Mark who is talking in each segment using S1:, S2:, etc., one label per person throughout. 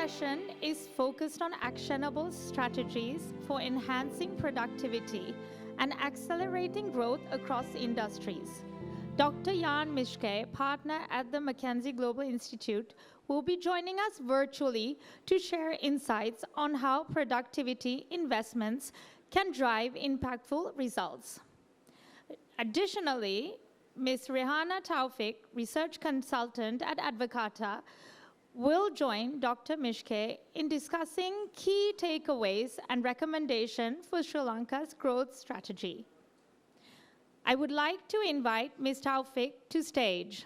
S1: session is focused on actionable strategies for enhancing productivity and accelerating growth across industries. Dr. Jan Mischke, partner at the McKinsey Global Institute, will be joining us virtually to share insights on how productivity investments can drive impactful results. Additionally, Ms.Rehana Thowfeek, research consultant at Advocata, will join Dr. Mischke in discussing key takeaways and recommendations for Sri Lanka's growth strategy. I would like to invite Ms. Thowfeek to stage.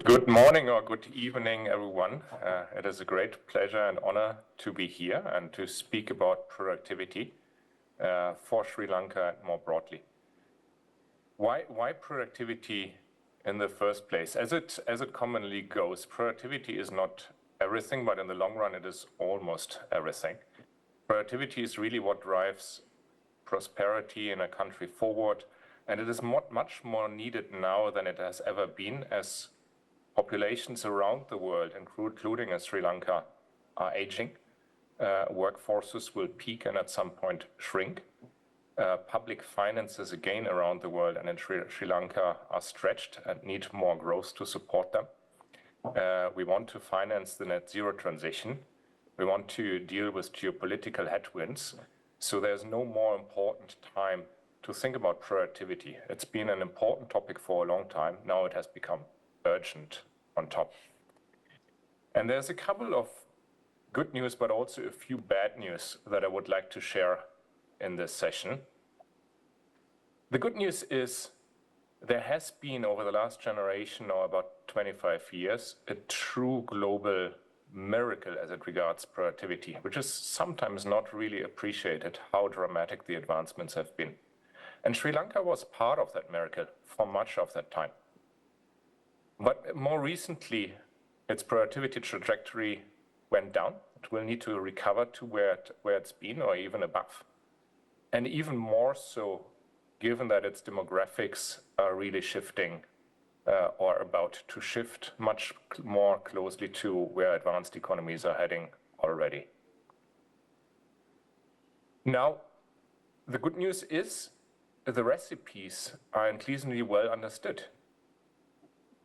S2: Good morning or good evening, everyone. It is a great pleasure and honor to be here and to speak about productivity for Sri Lanka more broadly. Why productivity in the first place? As it commonly goes, productivity is not everything, but in the long run, it is almost everything. Productivity is really what drives prosperity in a country forward, and it is much more needed now than it has ever been, as populations around the world, including in Sri Lanka, are aging. Workforces will peak and at some point shrink. Public finances again around the world and in Sri Lanka are stretched and need more growth to support them. We want to finance the net zero transition. We want to deal with geopolitical headwinds. So there's no more important time to think about productivity. It's been an important topic for a long time. Now it has become urgent on top. And there's a couple of good news, but also a few bad news that I would like to share in this session. The good news is there has been over the last generation, or about 25 years, a true global miracle as it regards productivity, which is sometimes not really appreciated how dramatic the advancements have been. And Sri Lanka was part of that miracle for much of that time. But more recently, its productivity trajectory went down. It will need to recover to where it's been or even above. And even more so, given that its demographics are really shifting or about to shift much more closely to where advanced economies are heading already. Now, the good news is the recipes are increasingly well understood.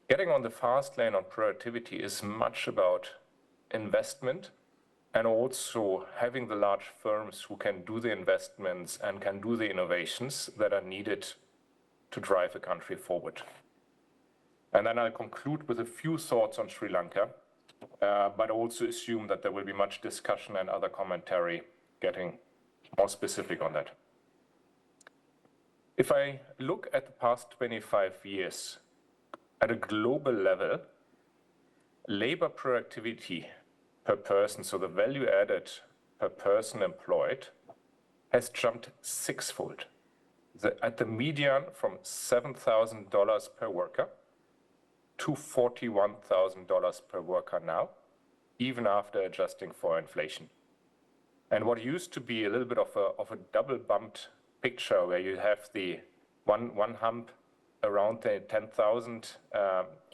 S2: Getting on the fast lane on productivity is much about investment and also having the large firms who can do the investments and can do the innovations that are needed to drive a country forward. And then I'll conclude with a few thoughts on Sri Lanka, but also assume that there will be much discussion and other commentary getting more specific on that. If I look at the past 25 years, at a global level, labor productivity per person, so the value added per person employed, has jumped sixfold. At the median from $7,000 per worker to $41,000 per worker now, even after adjusting for inflation. And what used to be a little bit of a double bumped picture where you have the one hump around the 10,000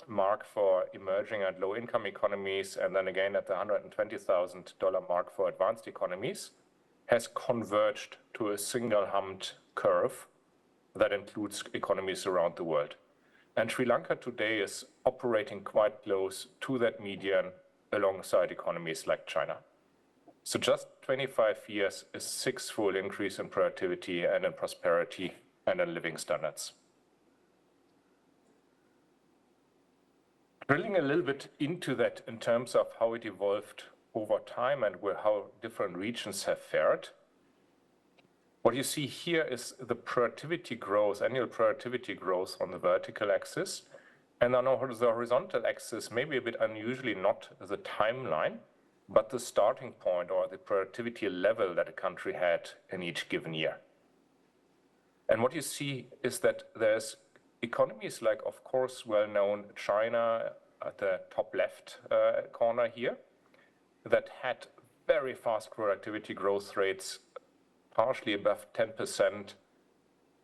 S2: mark for emerging and low-income economies, and then again at the $120,000 mark for advanced economies, has converged to a single humped curve that includes economies around the world. And Sri Lanka today is operating quite close to that median alongside economies like China. So just 25 years, a six-fold increase in productivity and in prosperity and in living standards. Drilling a little bit into that in terms of how it evolved over time and how different regions have fared, what you see here is the productivity growth, annual productivity growth on the vertical axis, and on the horizontal axis, maybe a bit unusually not the timeline, but the starting point or the productivity level that a country had in each given year. And what you see is that there's economies like, of course, well-known China at the top left corner here, that had very fast productivity growth rates, partially above 10%,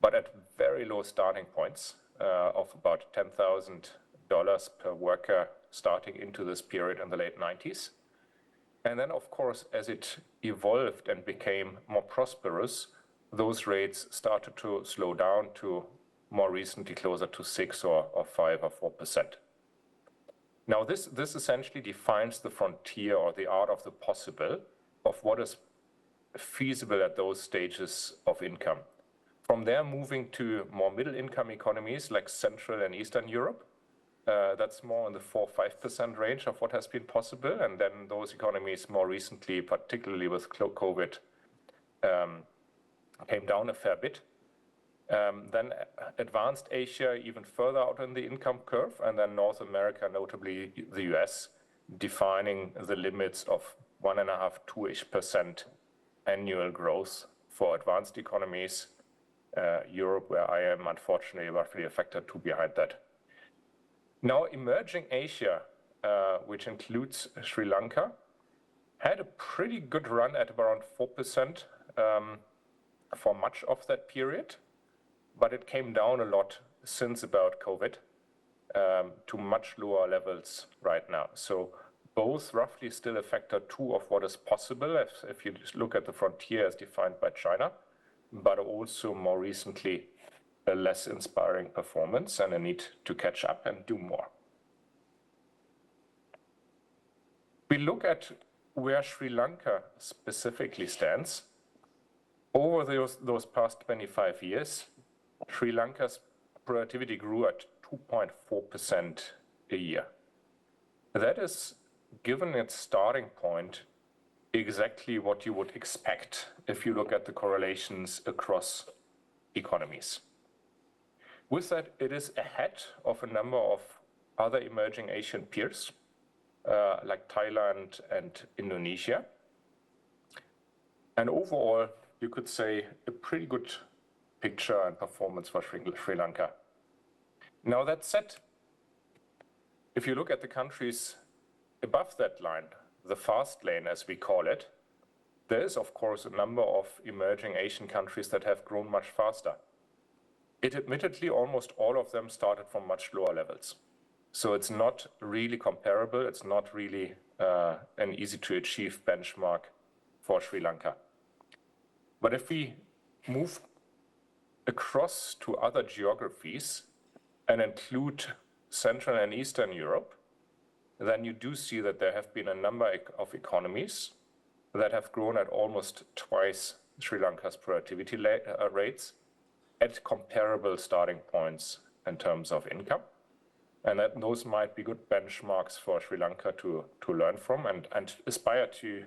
S2: but at very low starting points of about $10,000 per worker starting into this period in the late 90s. And then, of course, as it evolved and became more prosperous, those rates started to slow down to more recently closer to 6 or 5 or 4%. Now, this essentially defines the frontier or the art of the possible of what is feasible at those stages of income. From there, moving to more middle income economies like Central and Eastern Europe, that's more in the 4-5% range of what has been possible. And then those economies more recently, particularly with COVID, came down a fair bit. Then advanced Asia even further out in the income curve, and then North America, notably the US, defining the limits of 1.5–2-ish% annual growth for advanced economies. Europe, where I am unfortunately roughly a factor 2 behind that. Now, emerging Asia, which includes Sri Lanka, had a pretty good run at around 4% for much of that period, but it came down a lot since about COVID to much lower levels right now. So both roughly still a factor 2 of what is possible if you just look at the frontier as defined by China, but also more recently a less inspiring performance and a need to catch up and do more. We look at where Sri Lanka specifically stands. Over those past 25 years, Sri Lanka's productivity grew at 2.4% a year. That is, given its starting point, exactly what you would expect if you look at the correlations across economies. With that, it is ahead of a number of other emerging Asian peers, like Thailand and Indonesia. And overall, you could say a pretty good picture and performance for Sri Lanka. Now, that said, if you look at the countries above that line, the fast lane, as we call it, there is, of course, a number of emerging Asian countries that have grown much faster. It admittedly, almost all of them started from much lower levels. So it's not really comparable. It's not really an easy to achieve benchmark for Sri Lanka. But if we move across to other geographies and include Central and Eastern Europe, then you do see that there have been a number of economies that have grown at almost twice Sri Lanka's productivity rates at comparable starting points in terms of income. And that those might be good benchmarks for Sri Lanka to learn from and aspire to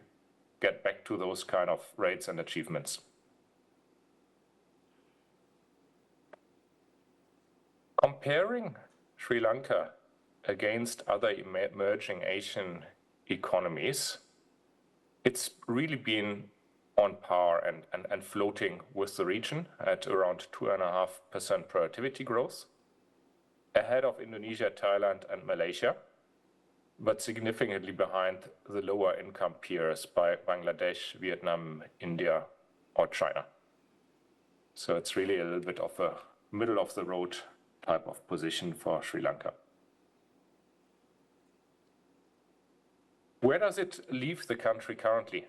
S2: get back to those kind of rates and achievements. Comparing Sri Lanka against other emerging Asian economies, it's really been on par and floating with the region at around 2.5% productivity growth, ahead of Indonesia, Thailand, and Malaysia, but significantly behind the lower income peers by Bangladesh, Vietnam, India, or China. So it's really a little bit of a middle of the road type of position for Sri Lanka. Where does it leave the country currently?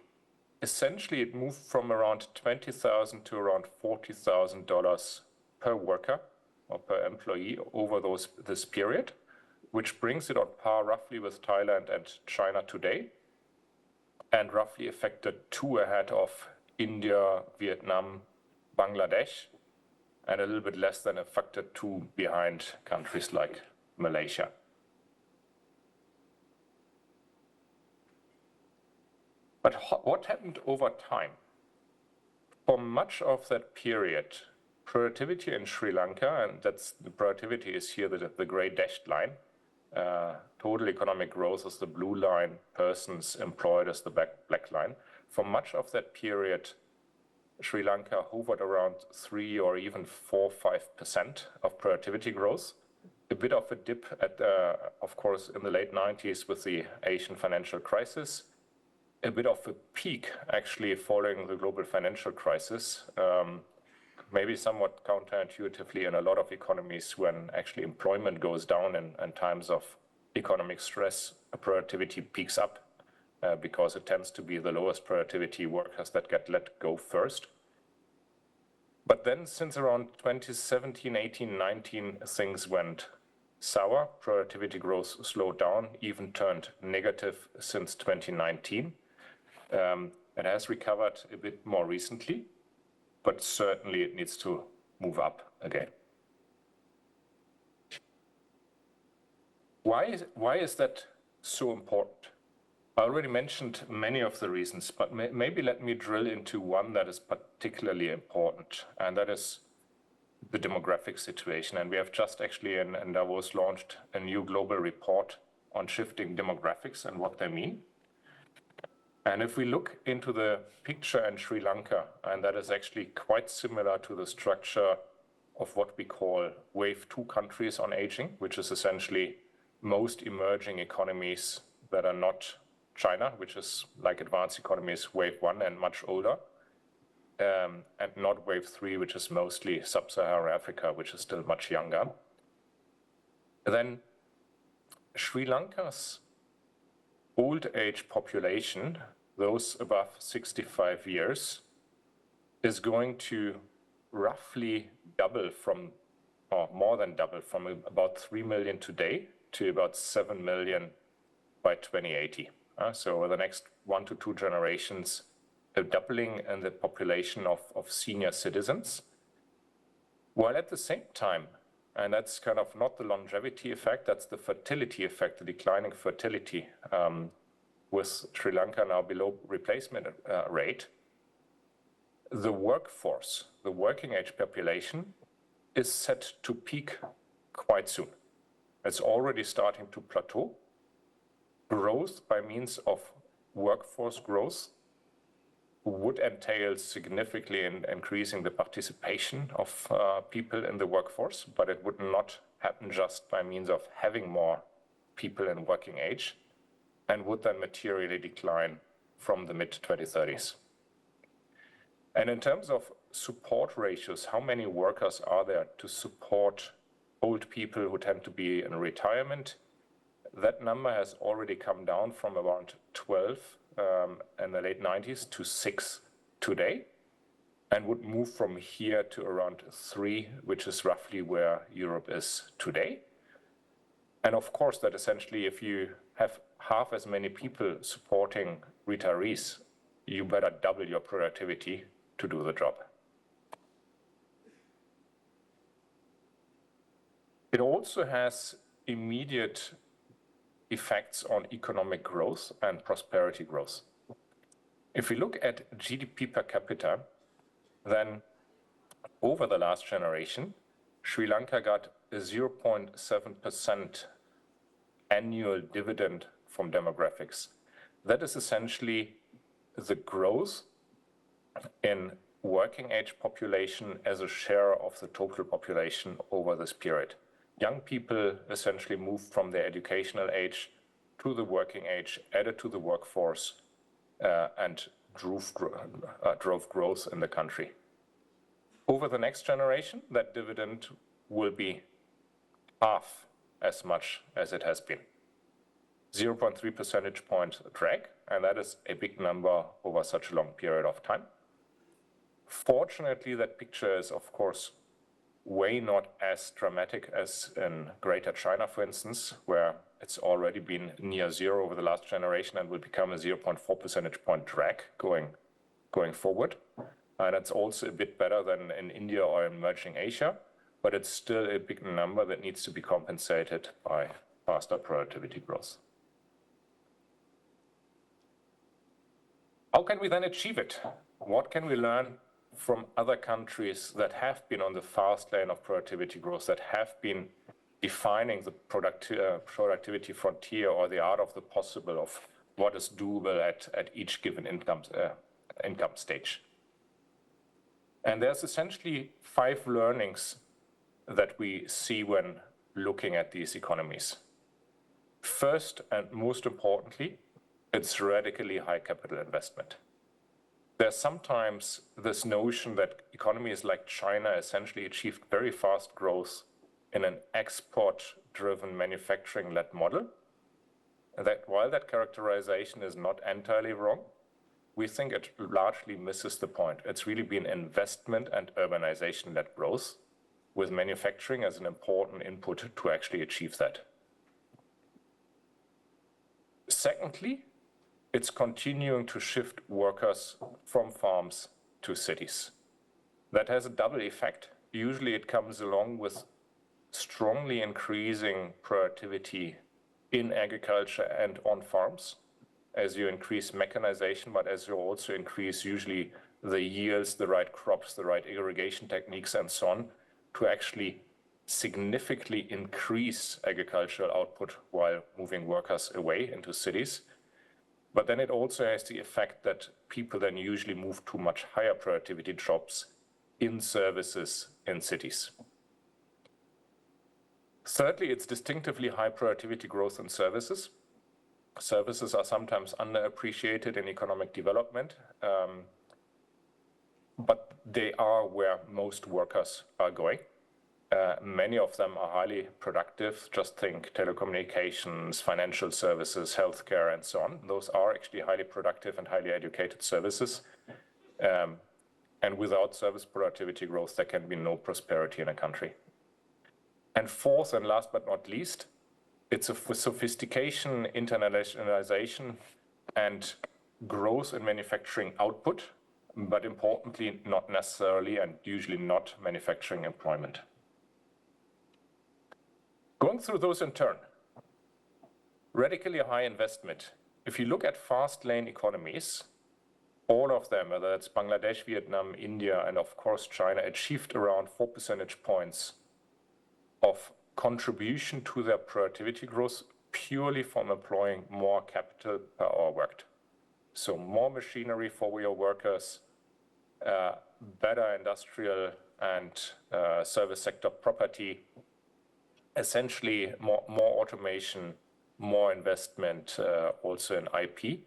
S2: Essentially, it moved from around $20,000 to around $40,000 per worker or per employee over this period, which brings it on par roughly with Thailand and China today, and roughly a factor 2 ahead of India, Vietnam, Bangladesh, and a little bit less than a factor 2 behind countries like Malaysia. But what happened over time? For much of that period, productivity in Sri Lanka, and that's the productivity is here the gray dashed line, total economic growth is the blue line, persons employed as the black line. For much of that period, Sri Lanka hovered around 3 or even 4, 5% of productivity growth. A bit of a dip at, of course, in the late 90s with the Asian financial crisis. A bit of a peak, actually, following the global financial crisis. Maybe somewhat counterintuitively in a lot of economies, when actually employment goes down in times of economic stress, productivity peaks up because it tends to be the lowest productivity workers that get let go first. But then since around 2017, 18, 19, things went sour. Productivity growth slowed down, even turned negative since 2019. It has recovered a bit more recently, but certainly it needs to move up again. Why is that so important? I already mentioned many of the reasons, but maybe let me drill into one that is particularly important, and that is the demographic situation. And we have just actually in Davos launched a new global report on shifting demographics and what they mean. And if we look into the picture in Sri Lanka, and that is actually quite similar to the structure of what we call wave 2 countries on aging, which is essentially most emerging economies that are not China, which is like advanced economies, wave 1 and much older, and not wave 3, which is mostly sub-Saharan Africa, which is still much younger. Then Sri Lanka's old age population, those above 65 years, is going to roughly double from, or more than double, from about 3 million today to about 7 million by 2080. So over the next 1 to 2 generations, a doubling in the population of senior citizens, while at the same time, and that's kind of not the longevity effect, that's the fertility effect, the declining fertility, with Sri Lanka now below replacement rate, the workforce, the working age population, is set to peak quite soon. It's already starting to plateau. Growth by means of workforce growth would entail significantly in increasing the participation of people in the workforce, but it would not happen just by means of having more people in working age, and would then materially decline from the mid-2030s. And in terms of support ratios, how many workers are there to support old people who tend to be in retirement? That number has already come down from around 12 in the late 90s to 6 today, and would move from here to around 3, which is roughly where Europe is today. And of course, that essentially, if you have half as many people supporting retirees, you better double your productivity to do the job. It also has immediate effects on economic growth and prosperity growth. If we look at GDP per capita, then over the last generation, Sri Lanka got a 0.7% annual dividend from demographics. That is essentially the growth in working age population as a share of the total population over this period. Young people essentially moved from their educational age to the working age, added to the workforce, and drove growth in the country. Over the next generation, that dividend will be half as much as it has been. 0.3 percentage point drag, and that is a big number over such a long period of time. Fortunately, that picture is, of course, way not as dramatic as in Greater China, for instance, where it's already been near zero over the last generation and will become a 0.4 percentage point drag going forward. And it's also a bit better than in India or emerging Asia, but it's still a big number that needs to be compensated by faster productivity growth. How can we then achieve it? What can we learn from other countries that have been on the fast lane of productivity growth, that have been defining the productivity frontier or the art of the possible of what is doable at each given income stage? And there's essentially 5 learnings that we see when looking at these economies. First and most importantly, it's radically high capital investment. There's sometimes this notion that economies like China essentially achieved very fast growth in an export-driven manufacturing-led model. And that while that characterization is not entirely wrong, we think it largely misses the point. It's really been investment and urbanization-led growth, with manufacturing as an important input to actually achieve that. Secondly, it's continuing to shift workers from farms to cities. That has a double effect. Usually it comes along with strongly increasing productivity in agriculture and on farms as you increase mechanization, but as you also increase usually the yields, the right crops, the right irrigation techniques and so on to actually significantly increase agricultural output while moving workers away into cities. But then it also has the effect that people then usually move to much higher productivity jobs in services in cities. Thirdly, it's distinctively high productivity growth in services. Services are sometimes underappreciated in economic development, but they are where most workers are going. Many of them are highly productive. Just think telecommunications, financial services, healthcare, and so on. Those are actually highly productive and highly educated services. And without service productivity growth, there can be no prosperity in a country. And fourth and last but not least, it's a sophistication, internationalization, and growth in manufacturing output, but importantly, not necessarily and usually not manufacturing employment. Going through those in turn, radically high investment. If you look at fast lane economies, all of them, whether it's Bangladesh, Vietnam, India, and of course China, achieved around 4 percentage points of contribution to their productivity growth purely from employing more capital per hour worked. So more machinery for your workers, better industrial and service sector property, essentially more automation, more investment also in IP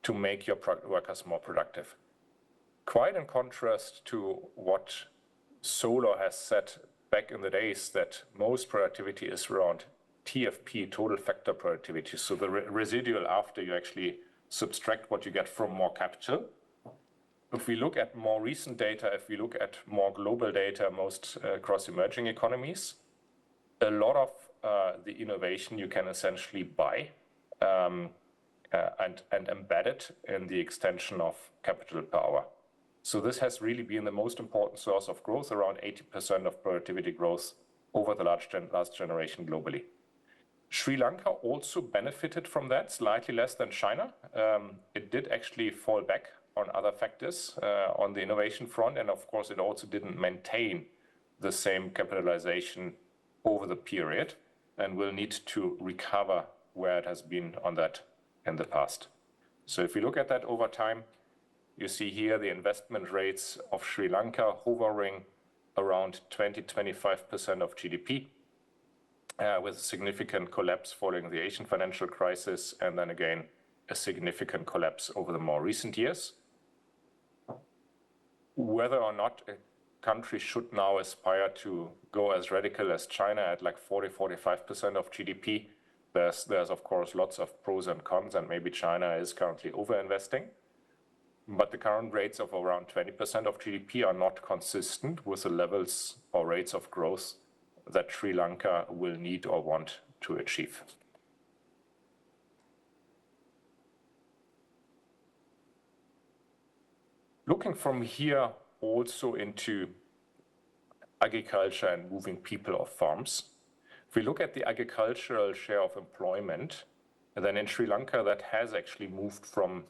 S2: to make your workers more productive. Quite in contrast to what Solo has said back in the days that most productivity is around TFP, total factor productivity, so the residual after you actually subtract what you get from more capital. If we look at more recent data, if we look at more global data, most across emerging economies, a lot of the innovation you can essentially buy and embed it in the extension of capital per hour. So this has really been the most important source of growth, around 80% of productivity growth over the last generation globally. Sri Lanka also benefited from that, slightly less than China. It did actually fall back on other factors on the innovation front, and of course it also didn't maintain the same capitalization over the period and will need to recover where it has been on that in the past. So if we look at that over time, you see here the investment rates of Sri Lanka hovering around 20-25% of GDP, with a significant collapse following the Asian financial crisis, and then again a significant collapse over the more recent years. Whether or not a country should now aspire to go as radical as China at like 40-45% of GDP, there's of course lots of pros and cons, and maybe China is currently overinvesting. But the current rates of around 20% of GDP are not consistent with the levels or rates of growth that Sri Lanka will need or want to achieve. Looking from here also into agriculture and moving people off farms, if we look at the agricultural share of employment, then in Sri Lanka that has actually moved from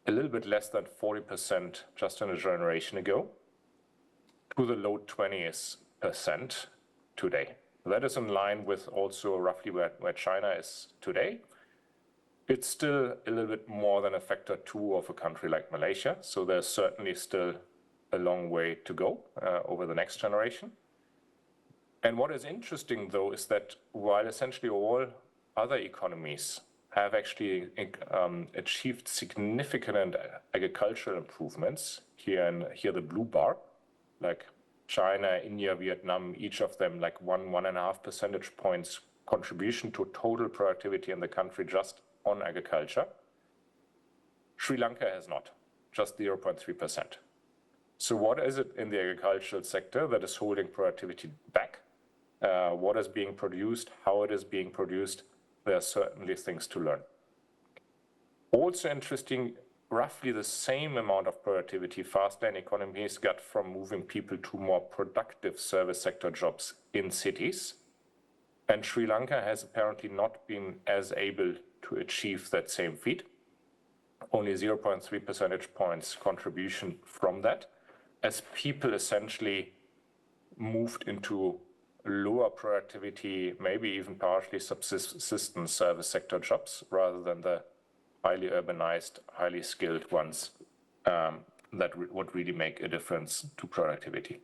S2: a little bit less than 40% just in a generation ago to the low 20% today. That is in line with also roughly where China is today. It's still a little bit more than a factor 2 of a country like Malaysia, so there's certainly still a long way to go over the next generation. And what is interesting, though, is that while essentially all other economies have actually achieved significant agricultural improvements, here the blue bar, like China, India, Vietnam, each of them like 1.5 percentage points contribution to total productivity in the country just on agriculture. Sri Lanka has not, just 0.3%. So what is it in the agricultural sector that is holding productivity back? What is being produced, how it is being produced? There are certainly things to learn. Also interesting, roughly the same amount of productivity fast lane economies got from moving people to more productive service sector jobs in cities. And Sri Lanka has apparently not been as able to achieve that same feat. Only 0.3 percentage points contribution from that, as people essentially moved into lower productivity, maybe even partially subsistence service sector jobs, rather than the highly urbanized, highly skilled ones that would really make a difference to productivity.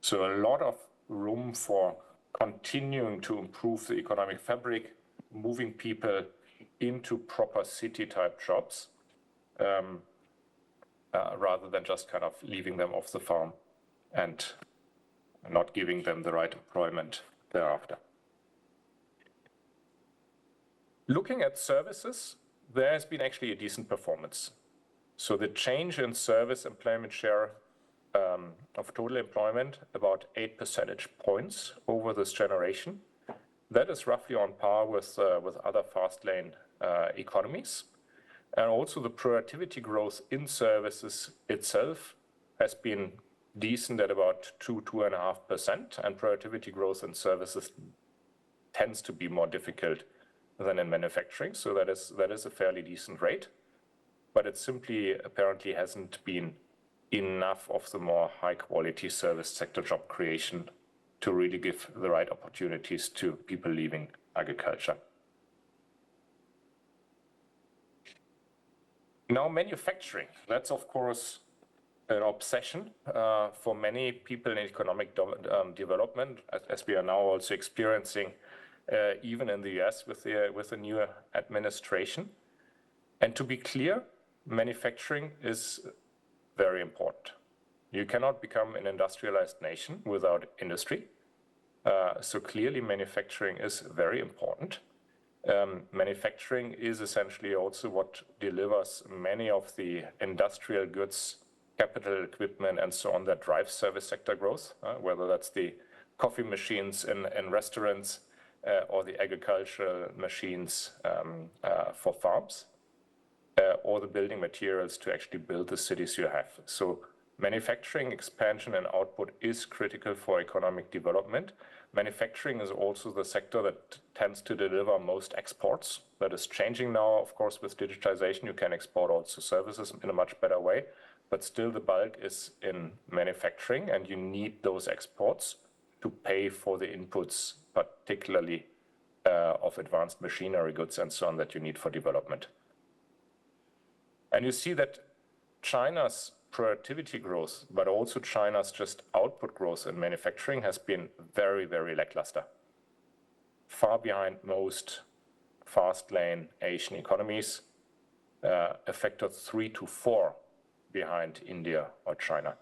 S2: So a lot of room for continuing to improve the economic fabric, moving people into proper city-type jobs, rather than just kind of leaving them off the farm and not giving them the right employment thereafter. Looking at services, there has been actually a decent performance. So the change in service employment share of total employment, about 8 percentage points over this generation. That is roughly on par with other fast lane economies. And also the productivity growth in services itself has been decent at about 2.5%, and productivity growth in services tends to be more difficult than in manufacturing. So that is a fairly decent rate, but it simply apparently hasn't been enough of the more high quality service sector job creation to really give the right opportunities to people leaving agriculture. Now, manufacturing, that's of course an obsession for many people in economic development, as we are now also experiencing even in the US with the new administration. And to be clear, manufacturing is very important. You cannot become an industrialized nation without industry. So clearly manufacturing is very important. Manufacturing is essentially also what delivers many of the industrial goods, capital equipment, and so on that drives service sector growth, whether that's the coffee machines in restaurants or the agricultural machines for farms, or the building materials to actually build the cities you have. So manufacturing expansion and output is critical for economic development. Manufacturing is also the sector that tends to deliver most exports. That is changing now, of course, with digitization. You can export also services in a much better way, but still the bulk is in manufacturing, and you need those exports to pay for the inputs, particularly of advanced machinery goods and so on that you need for development. And you see that China's productivity growth, but also China's just output growth in manufacturing has been very, very lackluster. Far behind most fast lane Asian economies, a factor 3 to 4 behind India or China.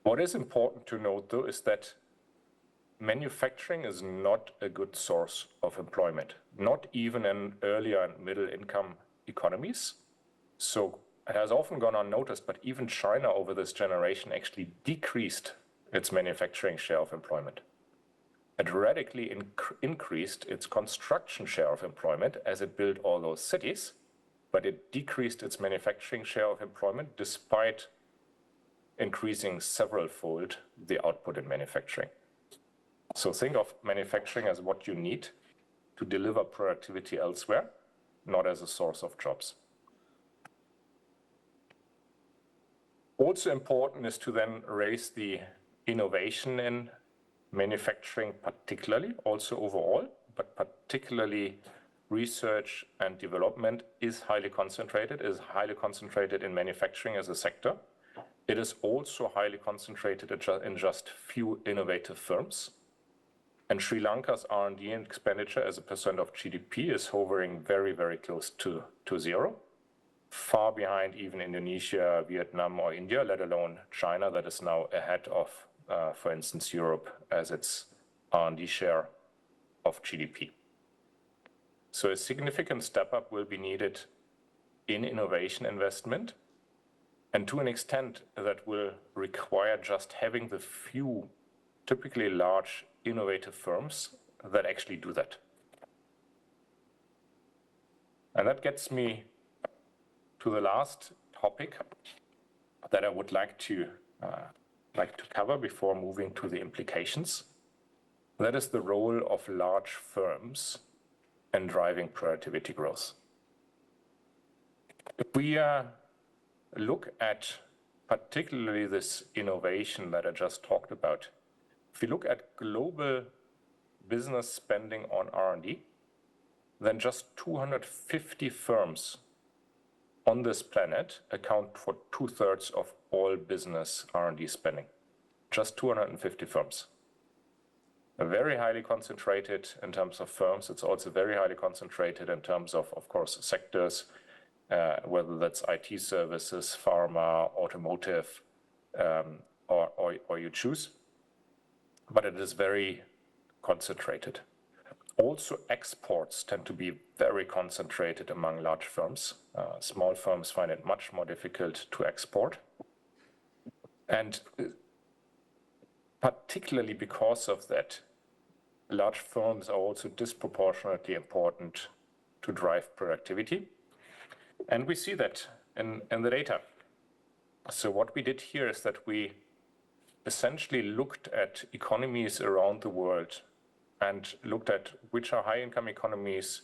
S2: What is important to note, though, is that manufacturing is not a good source of employment, not even in earlier and middle income economies. So it has often gone unnoticed, but even China over this generation actually decreased its manufacturing share of employment. It radically increased its construction share of employment as it built all those cities, but it decreased its manufacturing share of employment despite increasing several-fold the output in manufacturing. So think of manufacturing as what you need to deliver productivity elsewhere, not as a source of jobs. Also important is to then raise the innovation in manufacturing, particularly, also overall, but particularly research and development is highly concentrated in manufacturing as a sector. It is also highly concentrated in just few innovative firms. And Sri Lanka's R&D expenditure as a percent of GDP is hovering very, very close to zero, far behind even Indonesia, Vietnam, or India, let alone China, that is now ahead of, for instance, Europe as its R&D share of GDP. So a significant step up will be needed in innovation investment, and to an extent that will require just having the few, typically large, innovative firms that actually do that. And that gets me to the last topic that I would like to cover before moving to the implications. That is the role of large firms in driving productivity growth. If we look at particularly this innovation that I just talked about, if you look at global business spending on R&D, then just 250 firms on this planet account for 2/3 of all business R&D spending. Just 250 firms. Very highly concentrated in terms of firms. It's also very highly concentrated in terms of course, sectors, whether that's IT services, pharma, automotive, or you choose. But it is very concentrated. Also, exports tend to be very concentrated among large firms. Small firms find it much more difficult to export. And particularly because of that, large firms are also disproportionately important to drive productivity. And we see that in the data. So what we did here is that we essentially looked at economies around the world and looked at which are high-income economies,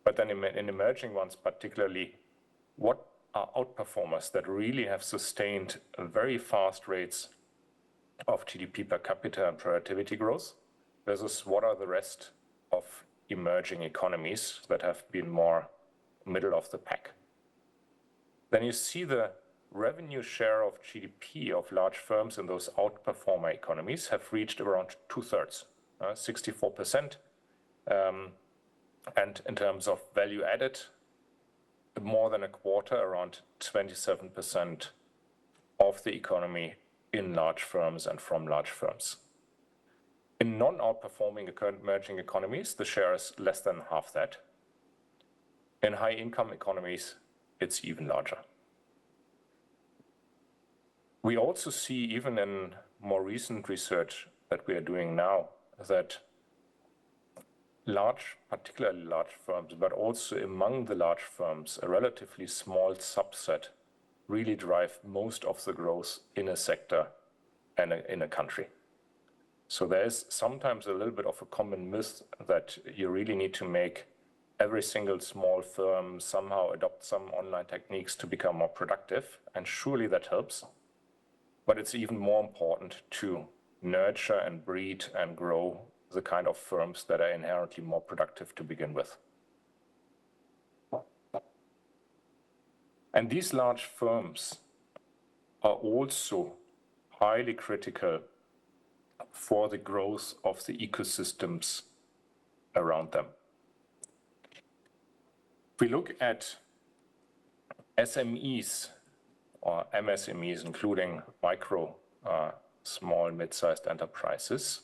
S2: but then in emerging ones particularly, what are outperformers that really have sustained very fast rates of GDP per capita and productivity growth, versus what are the rest of emerging economies that have been more middle of the pack. Then you see the revenue share of GDP of large firms in those outperformer economies have reached around 2/3, 64%. And in terms of value added, more than a quarter, around 27% of the economy in large firms and from large firms. In non-outperforming emerging economies, the share is less than half that. In high-income economies, it's even larger. We also see, even in more recent research that we are doing now, that particularly large firms, but also among the large firms, a relatively small subset really drive most of the growth in a sector and in a country. So there is sometimes a little bit of a common myth that you really need to make every single small firm somehow adopt some online techniques to become more productive, and surely that helps. But it's even more important to nurture and breed and grow the kind of firms that are inherently more productive to begin with. And these large firms are also highly critical for the growth of the ecosystems around them. If we look at SMEs or MSMEs, including micro, small, mid-sized enterprises,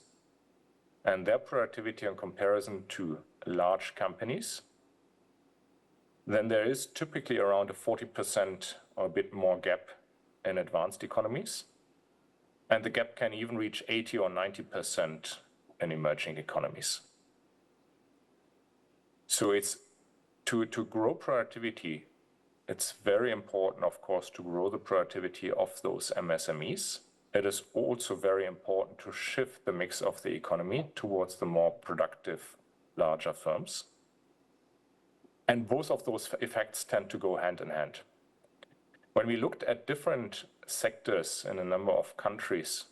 S2: and their productivity in comparison to large companies, then there is typically around a 40% or a bit more gap in advanced economies. And the gap can even reach 80 or 90% in emerging economies. So it's to grow productivity, it's very important, of course, to grow the productivity of those MSMEs. It is also very important to shift the mix of the economy towards the more productive, larger firms. And both of those effects tend to go hand in hand. When we looked at different sectors in a number of countries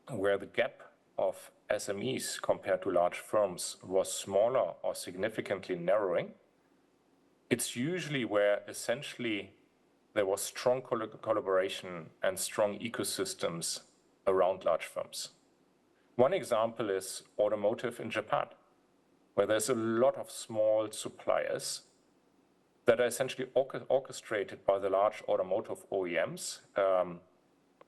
S2: where the gap of SMEs compared to large firms was smaller or significantly narrowing, it's usually where essentially there was strong collaboration and strong ecosystems around large firms. One example is automotive in Japan, where there's a lot of small suppliers that are essentially orchestrated by the large automotive OEMs,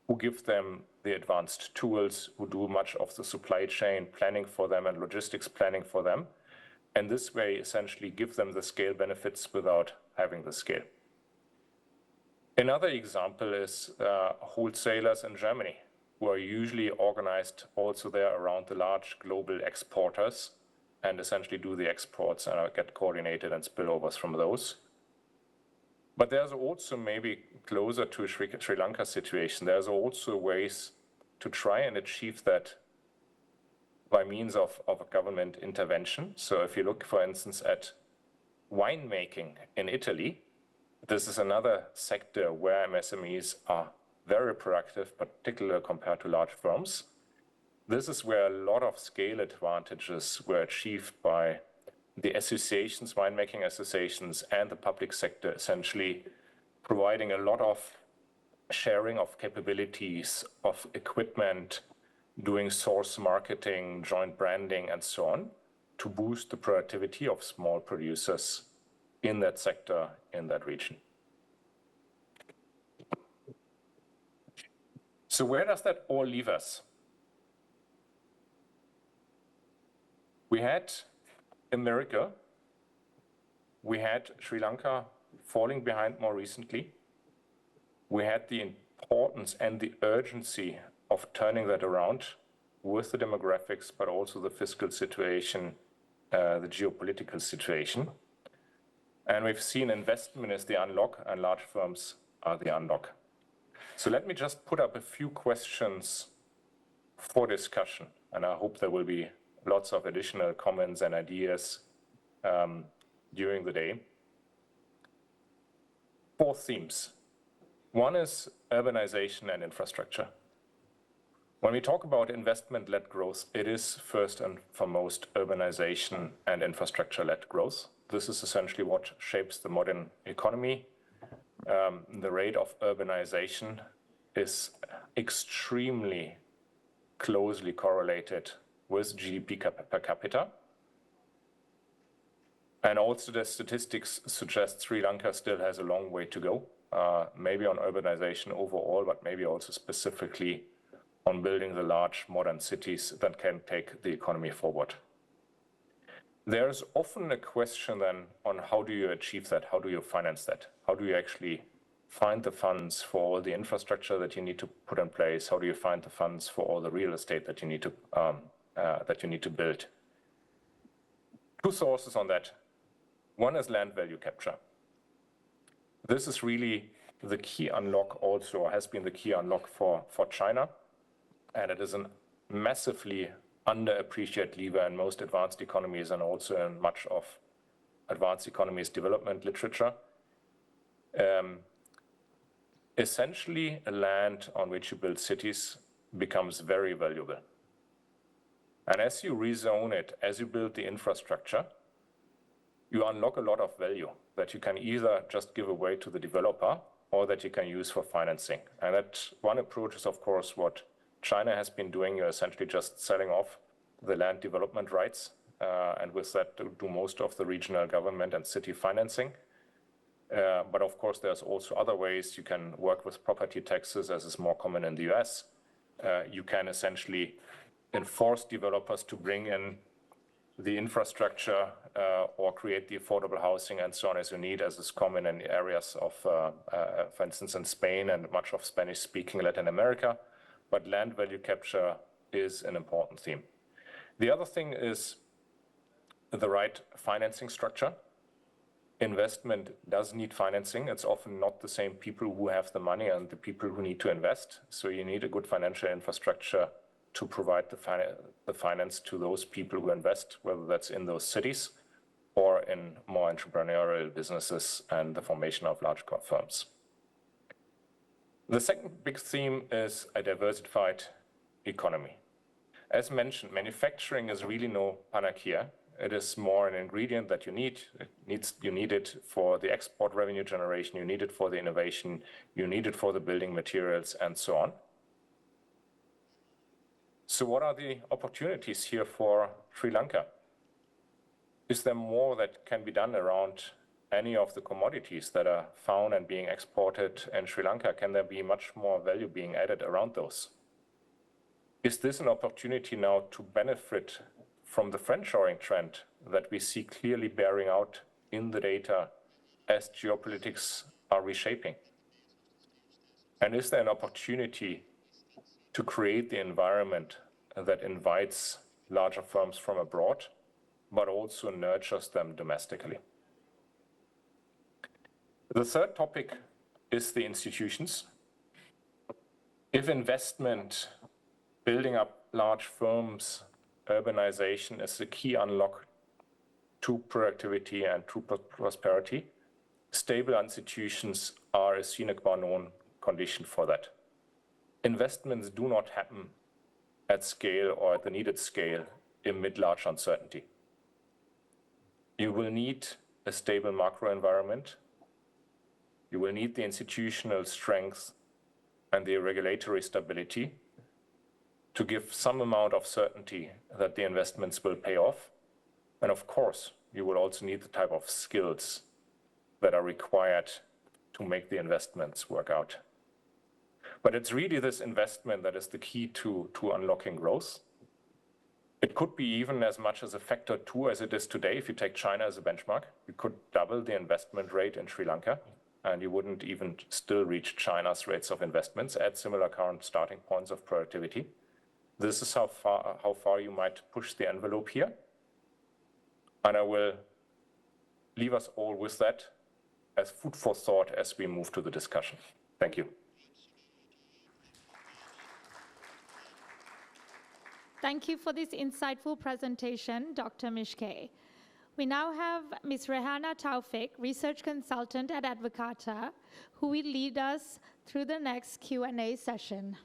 S2: who give them the advanced tools, who do much of the supply chain planning for them and logistics planning for them, and this way essentially give them the scale benefits without having the scale. Another example is wholesalers in Germany, who are usually organized also there around the large global exporters and essentially do the exports and get coordinated and spillovers from those. But there's also maybe closer to Sri Lanka situation, there's also ways to try and achieve that by means of a government intervention. So if you look, for instance, at winemaking in Italy, this is another sector where MSMEs are very proactive, particularly compared to large firms. This is where a lot of scale advantages were achieved by the associations, winemaking associations, and the public sector, essentially providing a lot of sharing of capabilities, of equipment, doing source marketing, joint branding, and so on, to boost the productivity of small producers in that sector, in that region. So where does that all leave us? We had America, we had Sri Lanka falling behind more recently. We had the importance and the urgency of turning that around with the demographics, but also the fiscal situation, the geopolitical situation. And we've seen investment as the unlock and large firms are the unlock. So let me just put up a few questions for discussion, and I hope there will be lots of additional comments and ideas during the day. 4 themes. One is urbanization and infrastructure. When we talk about investment-led growth, it is first and foremost urbanization and infrastructure-led growth. This is essentially what shapes the modern economy. The rate of urbanization is extremely closely correlated with GDP per capita. And also the statistics suggest Sri Lanka still has a long way to go, maybe on urbanization overall, but maybe also specifically on building the large modern cities that can take the economy forward. There's often a question then on how do you achieve that? How do you finance that? How do you actually find the funds for all the infrastructure that you need to put in place? How do you find the funds for all the real estate that you need to build? 2 sources on that. One is land value capture. This is really the key unlock also, has been the key unlock for China. And it is a massively underappreciated lever in most advanced economies and also in much of advanced economies development literature. Essentially, a land on which you build cities becomes very valuable. And as you rezone it, as you build the infrastructure, you unlock a lot of value that you can either just give away to the developer or that you can use for financing. And that one approach is, of course, what China has been doing. You're essentially just selling off the land development rights, and with that do most of the regional government and city financing. But of course, there's also other ways. You can work with property taxes, as is more common in the US. You can essentially enforce developers to bring in the infrastructure or create the affordable housing and so on as you need, as is common in areas of, for instance, in Spain and much of Spanish-speaking Latin America. But land value capture is an important theme. The other thing is the right financing structure. Investment does need financing. It's often not the same people who have the money and the people who need to invest. So you need a good financial infrastructure to provide the finance to those people who invest, whether that's in those cities or in more entrepreneurial businesses and the formation of large firms. The second big theme is a diversified economy. As mentioned, manufacturing is really no panacea. It is more an ingredient that you need. You need it for the export revenue generation, you need it for the innovation, you need it for the building materials, and so on. So what are the opportunities here for Sri Lanka? Is there more that can be done around any of the commodities that are found and being exported in Sri Lanka? Can there be much more value being added around those? Is this an opportunity now to benefit from the friendshoring trend that we see clearly bearing out in the data as geopolitics are reshaping? And is there an opportunity to create the environment that invites larger firms from abroad, but also nurtures them domestically? The third topic is the institutions. If investment, building up large firms, urbanization is the key unlock to productivity and to prosperity, stable institutions are a sine qua non condition for that. Investments do not happen at scale or at the needed scale amid large uncertainty. You will need a stable macro environment. You will need the institutional strength and the regulatory stability to give some amount of certainty that the investments will pay off. And of course, you will also need the type of skills that are required to make the investments work out. But it's really this investment that is the key to unlocking growth. It could be even as much as a factor 2 as it is today. If you take China as a benchmark, you could double the investment rate in Sri Lanka, and you wouldn't even still reach China's rates of investments at similar current starting points of productivity. This is how far you might push the envelope here. And I will leave us all with that as food for thought as we move to the discussion. Thank you.
S1: Thank you for this insightful presentation, Dr. Mischke. We now have Ms.Rehana Thowfeek, research consultant at Advocata, who will lead us through the next Q&A session.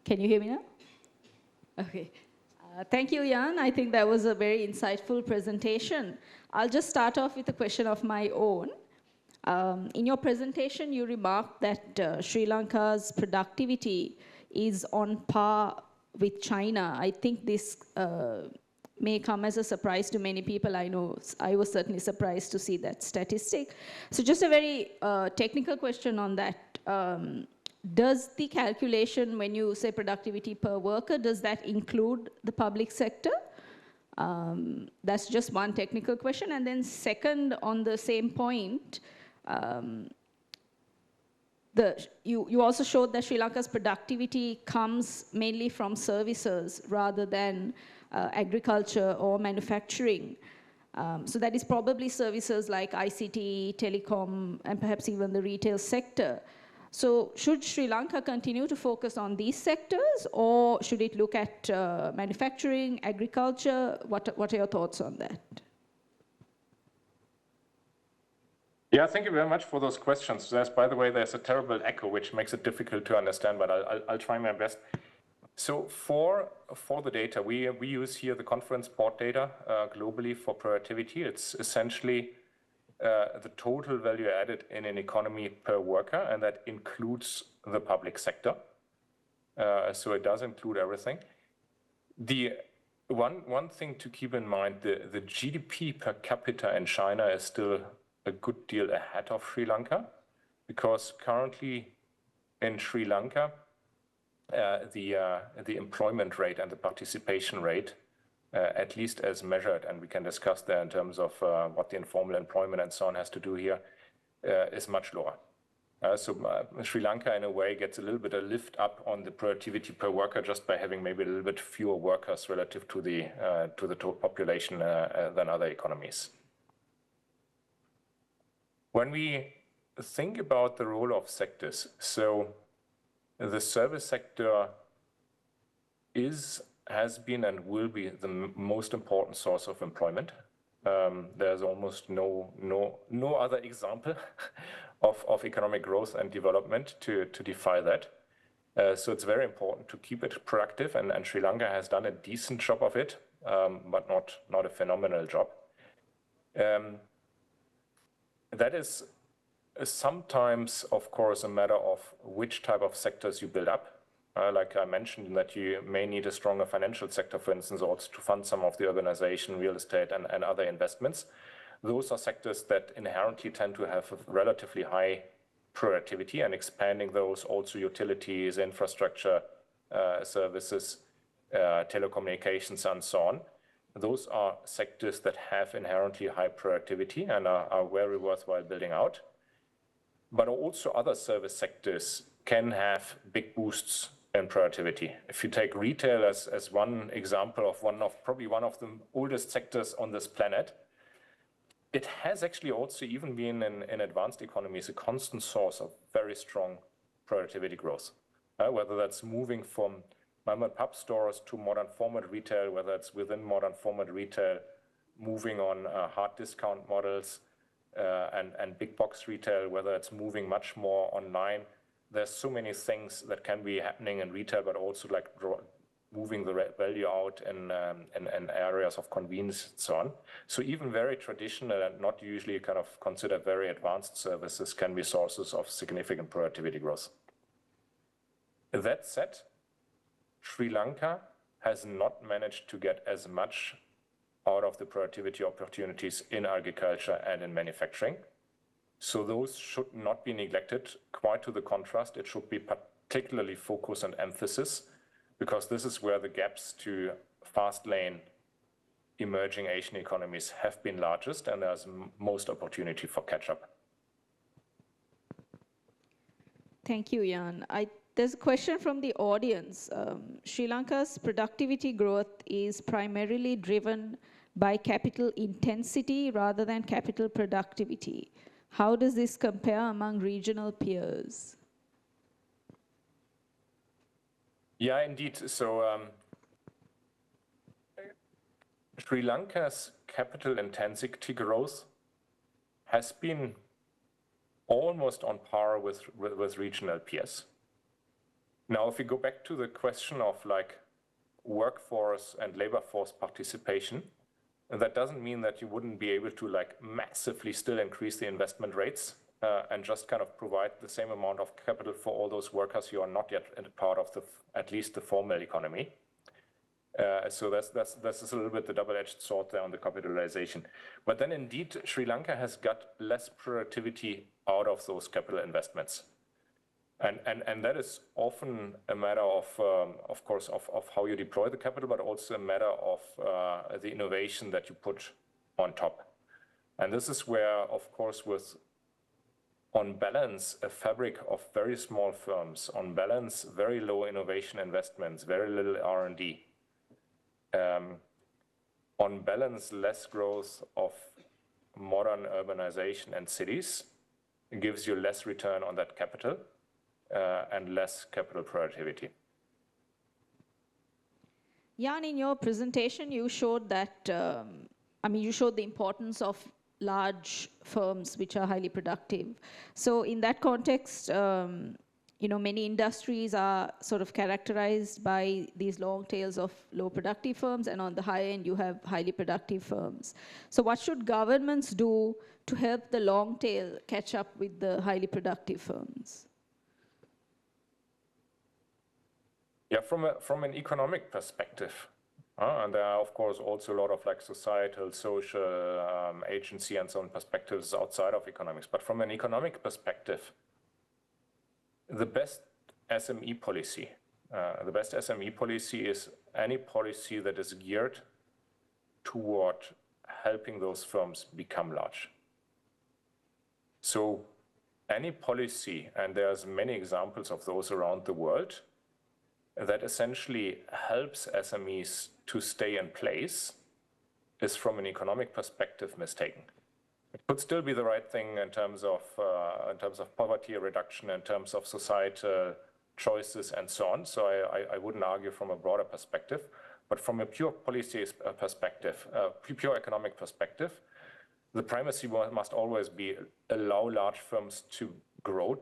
S3: Can you hear me now? Okay. Thank you, Jan. I think that was a very insightful presentation. I'll just start off with a question of my own. In your presentation, you remarked that Sri Lanka's productivity is on par with China. I think this may come as a surprise to many people. I know I was certainly surprised to see that statistic. So just a very technical question on that. Does the calculation, when you say productivity per worker, does that include the public sector? That's just one technical question. And then second, on the same point, you also showed that Sri Lanka's productivity comes mainly from services rather than agriculture or manufacturing. So that is probably services like ICT, telecom, and perhaps even the retail sector. So should Sri Lanka continue to focus on these sectors, or should it look at manufacturing, agriculture? What are your thoughts on that?
S2: Yeah, thank you very much for those questions. By the way, there's a terrible echo, which makes it difficult to understand, but I'll try my best. So for the data, we use here the conference board data globally for productivity. It's essentially the total value added in an economy per worker, and that includes the public sector. So it does include everything. The one thing to keep in mind, the GDP per capita in China is still a good deal ahead of Sri Lanka, because currently in Sri Lanka, the employment rate and the participation rate, at least as measured, and we can discuss that in terms of what the informal employment and so on has to do here, is much lower. So Sri Lanka, in a way, gets a little bit of lift up on the productivity per worker just by having maybe a little bit fewer workers relative to the total population than other economies. When we think about the role of sectors, so the service sector has been and will be the most important source of employment. There's almost no other example of economic growth and development to defy that. So it's very important to keep it productive, and Sri Lanka has done a decent job of it, but not a phenomenal job. That is sometimes, of course, a matter of which type of sectors you build up. Like I mentioned, that you may need a stronger financial sector, for instance, also to fund some of the urbanization, real estate, and other investments. Those are sectors that inherently tend to have a relatively high productivity, and expanding those, also utilities, infrastructure, services, telecommunications, and so on. Those are sectors that have inherently high productivity and are very worthwhile building out. But also other service sectors can have big boosts in productivity. If you take retail as one example of probably one of the oldest sectors on this planet, it has actually also even been in advanced economies a constant source of very strong productivity growth. Whether that's moving from mom and pop stores to modern format retail, whether it's within modern format retail, moving on hard discount models and big box retail, whether it's moving much more online. There's so many things that can be happening in retail, but also like moving the value out in areas of convenience and so on. So even very traditional and not usually kind of considered very advanced services can be sources of significant productivity growth. That said, Sri Lanka has not managed to get as much out of the productivity opportunities in agriculture and in manufacturing. So those should not be neglected. Quite to the contrast, it should be particularly focus and emphasis, because this is where the gaps to fast lane emerging Asian economies have been largest, and there's most opportunity for catch-up.
S3: Thank you, Jan. There's a question from the audience. Sri Lanka's productivity growth is primarily driven by capital intensity rather than capital productivity. How does this compare among regional peers?
S2: Yeah, indeed. So Sri Lanka's capital intensity growth has been almost on par with regional peers. Now, if we go back to the question of like workforce and labor force participation, that doesn't mean that you wouldn't be able to like massively still increase the investment rates and just kind of provide the same amount of capital for all those workers who are not yet part of at least the formal economy. So that's a little bit the double-edged sword there on the capitalization. But then indeed, Sri Lanka has got less productivity out of those capital investments. And that is often a matter of course, of how you deploy the capital, but also a matter of the innovation that you put on top. And this is where, of course, with on balance, a fabric of very small firms, on balance, very low innovation investments, very little R&D, on balance, less growth of modern urbanization and cities, it gives you less return on that capital and less capital productivity.
S3: Jan, in your presentation, you showed that, you showed the importance of large firms which are highly productive. So in that context, many industries are sort of characterized by these long tails of low productive firms, and on the high end, you have highly productive firms. So what should governments do to help the long tail catch up with the highly productive firms?
S2: Yeah, from an economic perspective, and there are, of course, also a lot of like societal, social agency and so on perspectives outside of economics. But from an economic perspective, the best SME policy is any policy that is geared toward helping those firms become large. So any policy, and there's many examples of those around the world, that essentially helps SMEs to stay in place is, from an economic perspective, mistaken. It could still be the right thing in terms of poverty reduction, in terms of societal choices, and so on. So I wouldn't argue from a broader perspective, But from a pure policy perspective, pure economic perspective, the primacy must always be allow large firms to grow,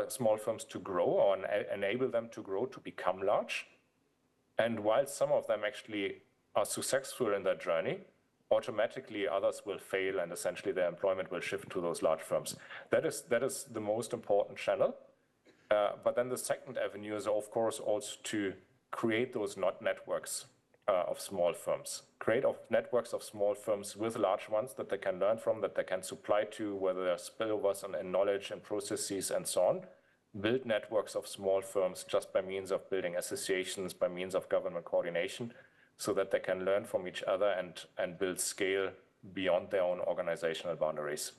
S2: small firms to grow, or enable them to grow to become large. And while some of them actually are successful in their journey, automatically others will fail and essentially their employment will shift to those large firms. That is the most important channel. But then the second avenue is, of course, also to create those networks of small firms. Create networks of small firms with large ones that they can learn from, that they can supply to, whether there are spillovers in knowledge and processes and so on. Build networks of small firms just by means of building associations, by means of government coordination, so that they can learn from each other and build scale beyond their own organizational boundaries.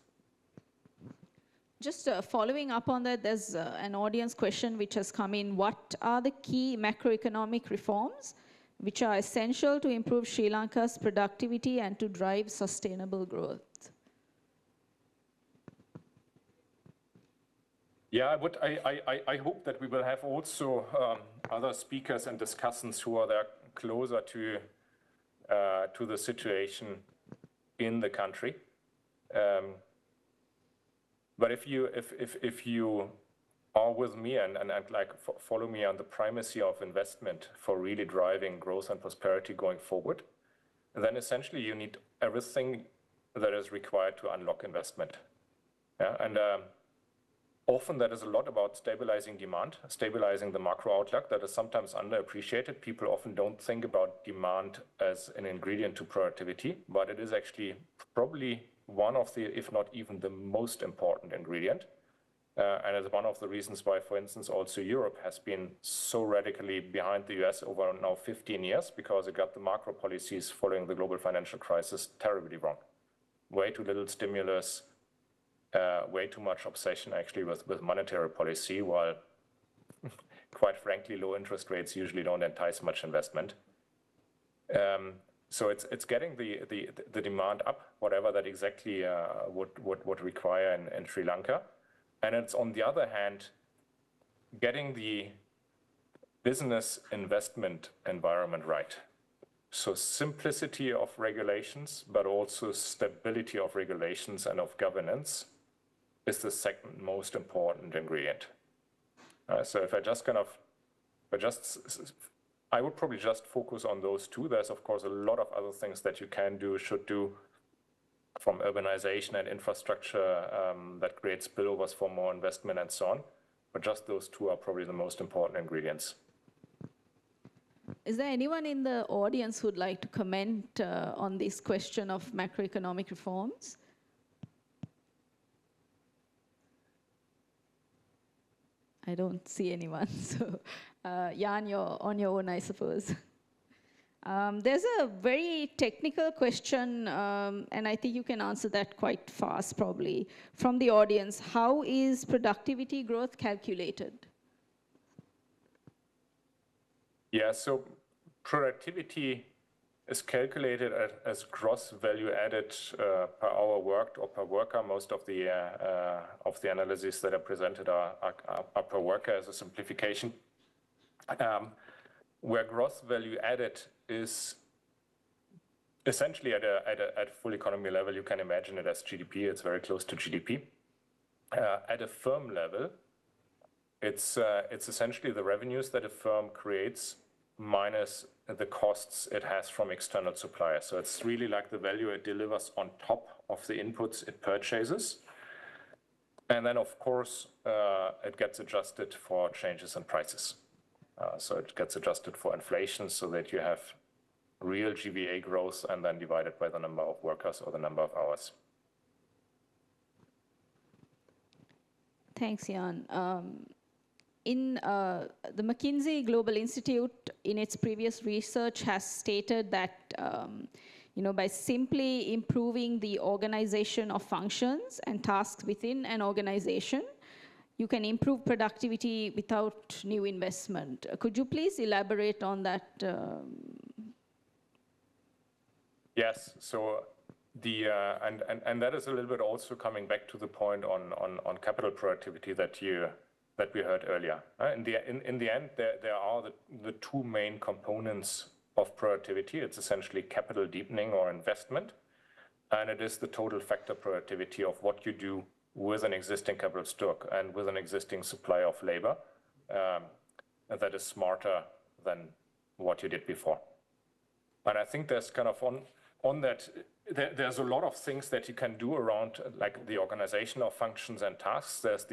S3: Just following up on that, there's an audience question which has come in. What are the key macroeconomic reforms which are essential to improve Sri Lanka's productivity and to drive sustainable growth?
S2: Yeah, I hope that we will have also other speakers and discussants who are there closer to the situation in the country. But if you are with me and like follow me on the primacy of investment for really driving growth and prosperity going forward, then essentially you need everything that is required to unlock investment. Yeah? And often that is a lot about stabilizing demand, stabilizing the macro outlook. That is sometimes underappreciated. People often don't think about demand as an ingredient to productivity, but it is actually probably one of the, if not even the most important ingredient. And it's one of the reasons why, for instance, also Europe has been so radically behind the US over now 15 years, because it got the macro policies following the global financial crisis terribly wrong. Way too little stimulus, way too much obsession actually with monetary policy, while quite frankly, low interest rates usually don't entice much investment. So it's getting the demand up, whatever that exactly would require in Sri Lanka. And it's on the other hand, getting the business investment environment right. So simplicity of regulations, but also stability of regulations and of governance is the second most important ingredient. So if I would probably just focus on those two. There's of course a lot of other things that you can do, should do, from urbanization and infrastructure that creates spillovers for more investment and so on. But just those two are probably the most important ingredients.
S3: Is there anyone in the audience who'd like to comment on this question of macroeconomic reforms? I don't see anyone, so Jan, you're on your own, I suppose. There's a very technical question, and I think you can answer that quite fast probably, from the audience. How is productivity growth calculated? Yeah, so productivity is calculated as gross value added per hour worked or per worker. Most of the analyses that are presented are per worker as a simplification. Where gross value added is essentially at full economy level, you can imagine it as GDP. It's very close to GDP. At a firm level, it's essentially the revenues that a firm creates minus the costs it has from external suppliers. So it's really like the value it delivers on top of the inputs it purchases. And then, of course, it gets adjusted for changes in prices. So it gets adjusted for inflation so that you have real GVA growth and then divided by the number of workers or the number of hours. Thanks, Jan. In the McKinsey Global Institute, in its previous research, has stated that by simply improving the organization of functions and tasks within an organization, you can improve productivity without new investment. Could you please elaborate on that? Yes. So and that is a little bit also coming back to the point on capital productivity that we heard earlier. In the end, there are the two main components
S2: of productivity. It's essentially capital deepening or investment. And it is the total factor productivity of what you do with an existing capital stock and with an existing supply of labor that is smarter than what you did before. And I think there's kind of on that, there's a lot of things that you can do around like the organization of functions and tasks. There's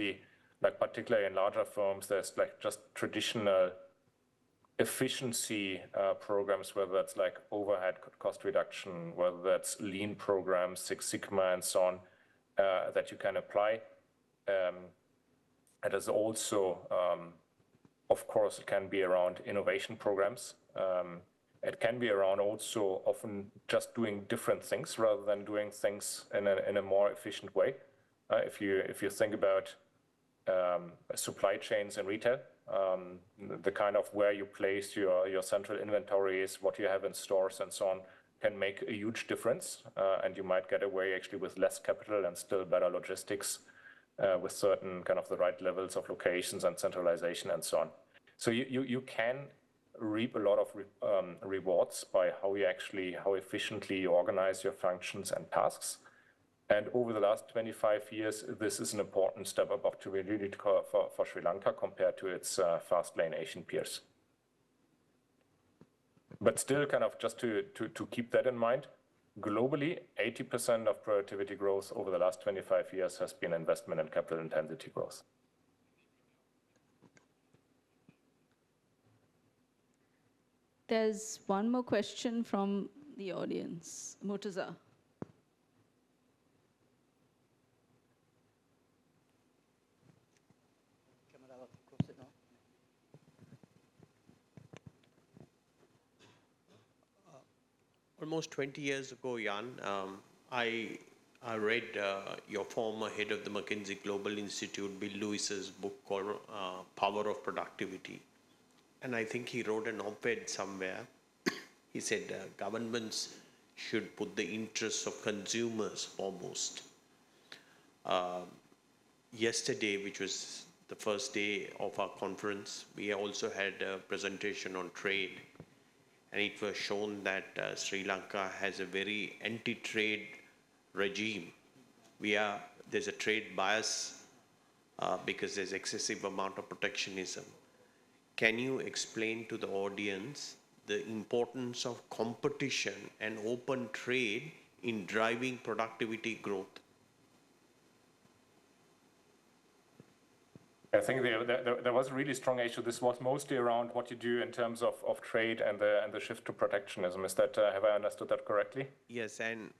S2: like particularly in larger firms, there's like just traditional efficiency programs, whether that's like overhead cost reduction, whether that's lean programs, Six Sigma and so on, that you can apply. It is also, of course, it can be around innovation programs. It can be around also often just doing different things rather than doing things in a more efficient way. If you think about supply chains in retail, the kind of where you place your central inventories, what you have in stores and so on, can make a huge difference. And you might get away actually with less capital and still better logistics with certain kind of the right levels of locations and centralization and so on. So you can reap a lot of rewards by how efficiently you organize your functions and tasks. And over the last 25 years, this is an important step up opportunity for Sri Lanka compared to its fast lane Asian peers. But still, kind of just to keep that in mind, globally, 80% of productivity growth over the last 25 years has been investment and capital intensity growth.
S3: There's one more question from the audience. Murtaza.
S4: Almost 20 years ago, Jan, I read your former head of the McKinsey Global Institute, Bill Lewis's book called Power of Productivity. And I think he wrote an op-ed somewhere. He said governments should put the interests of consumers foremost. Yesterday, which was the first day of our conference, we also had a presentation on trade. And it was shown that Sri Lanka has a very anti-trade regime. There's a trade bias because there's excessive amount of protectionism. Can you explain to the audience the importance of competition and open trade in driving productivity growth?
S2: I think there was a really strong issue. This was mostly around what you do in terms of trade and the shift to protectionism. Is that, have I understood that correctly?
S4: Yes, and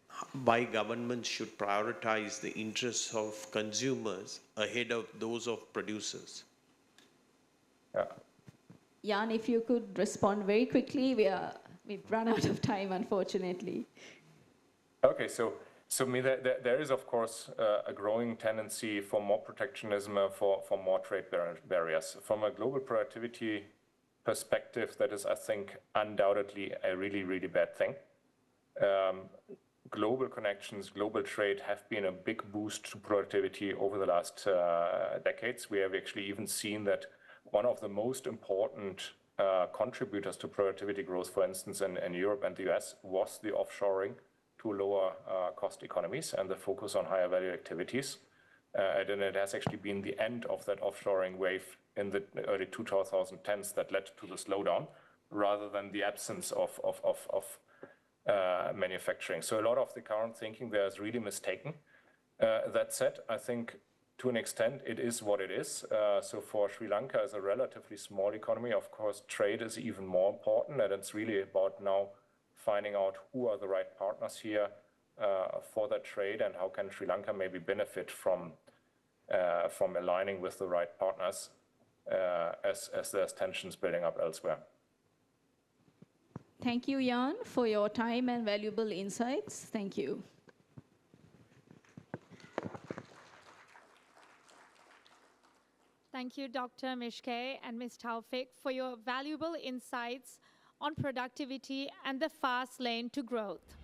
S4: why governments should prioritize the interests of consumers ahead of those of producers?
S2: Yeah.
S3: Jan, if you could respond very quickly, we've run out of time, unfortunately.
S2: Okay, so there is, of course, a growing tendency for more protectionism, for more trade barriers. From a global productivity perspective, that is, I think, undoubtedly a really, really bad thing. Global connections, global trade have been a big boost to productivity over the last decades. We have actually even seen that one of the most important contributors to productivity growth, for instance, in Europe and the US, was the offshoring to lower cost economies and the focus on higher value activities. And it has actually been the end of that offshoring wave in the early 2010s that led to the slowdown, rather than the absence of manufacturing. So a lot of the current thinking there is really mistaken. That said, I think to an extent it is what it is. So for Sri Lanka as a relatively small economy, of course, trade is even more important, and it's really about now finding out who are the right partners here for that trade, and how can Sri Lanka maybe benefit from aligning with the right partners as there's tensions building up elsewhere.
S3: Thank you, Jan, for your time and valuable insights. Thank you.
S1: Thank you, Dr. Mischke and Ms. Thowfeek, for your valuable insights on productivity and the fast lane to growth.